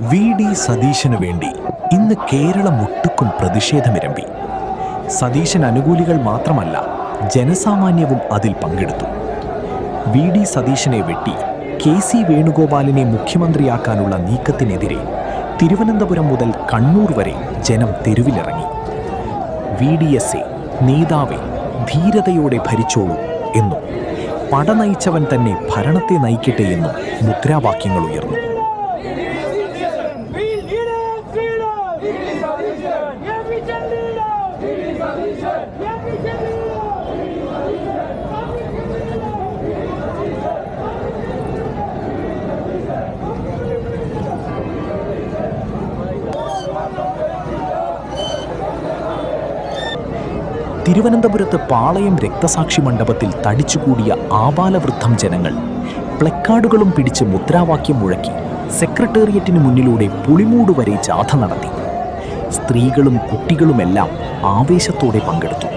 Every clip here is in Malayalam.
വി.ഡി. സതീശനു വേണ്ടി ഇന്ന് കേരളം ഒട്ടുക്കും പ്രതിഷേധമിരമ്പി. സതീശൻ അനുകൂലികൾ മാത്രമല്ല, ജനസാമാന്യവും അതിൽ പങ്കെടുത്തു. വി.ഡി. സതീശനെ വെട്ടി കെ.സി. വേണുഗോപാലിനെ മുഖ്യമന്ത്രിയാക്കാനുള്ള നീക്കത്തിനെതിരെ തിരുവനന്തപുരം മുതൽ കണ്ണൂർ വരെ ജനം തെരുവിലിറങ്ങി. വി.ഡി.എസ്.എ നേതാവെ ധീരതയോടെ ഭരിച്ചോളൂ എന്നും പട നയിച്ചവൻ തന്നെ ഭരണത്തെ നയിക്കട്ടെ എന്നും മുദ്രാവാക്യങ്ങൾ ഉയർന്നു. തിരുവനന്തപുരത്ത് പാളയം രക്തസാക്ഷി മണ്ഡപത്തിൽ തടിച്ചുകൂടിയ ആബാലവൃദ്ധം ജനങ്ങൾ പ്ലക്കാർഡുകളും പിടിച്ച് മുദ്രാവാക്യം മുഴക്കി സെക്രട്ടേറിയറ്റിന് മുന്നിലൂടെ പുളിമൂട് വരെ ജാഥ നടത്തി. സ്ത്രീകളും കുട്ടികളുമെല്ലാം ആവേശത്തോടെ പങ്കെടുത്തു.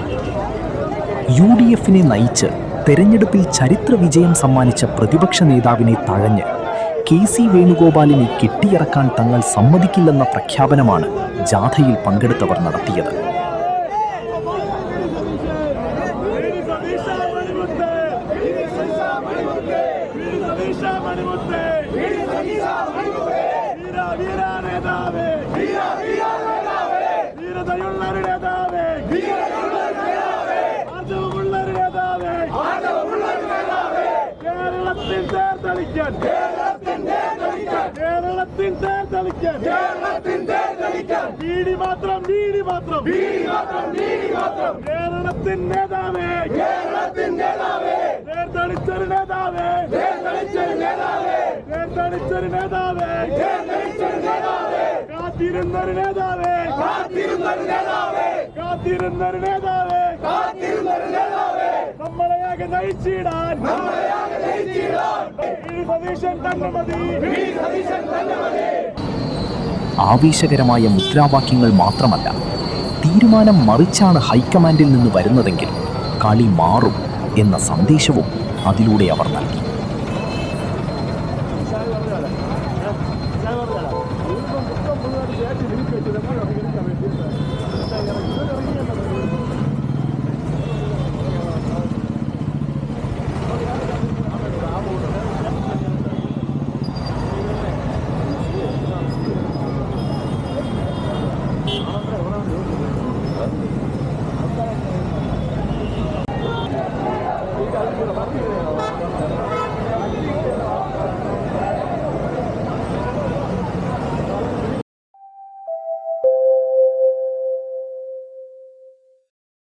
UDF-നെ നയിച്ച് തെരഞ്ഞെടുപ്പിൽ ചരിത്ര വിജയം സമ്മാനിച്ച പ്രതിപക്ഷ നേതാവിനെ തഴഞ്ഞ് കെ.സി. വേണുഗോപാലിനെ കെട്ടിയിറക്കാൻ തങ്ങൾ സമ്മതിക്കില്ലെന്ന പ്രഖ്യാപനമാണ് ജാഥയിൽ പങ്കെടുത്തവർ നടത്തിയത്. ആവേശകരമായ മുദ്രാവാക്യങ്ങൾ മാത്രമല്ല, തീരുമാനം മറിച്ചാണ് ഹൈക്കമാൻഡിൽ നിന്ന് വരുന്നതെങ്കിൽ കളി മാറും എന്ന സന്ദേശവും അതിലൂടെ അവർ നൽകി.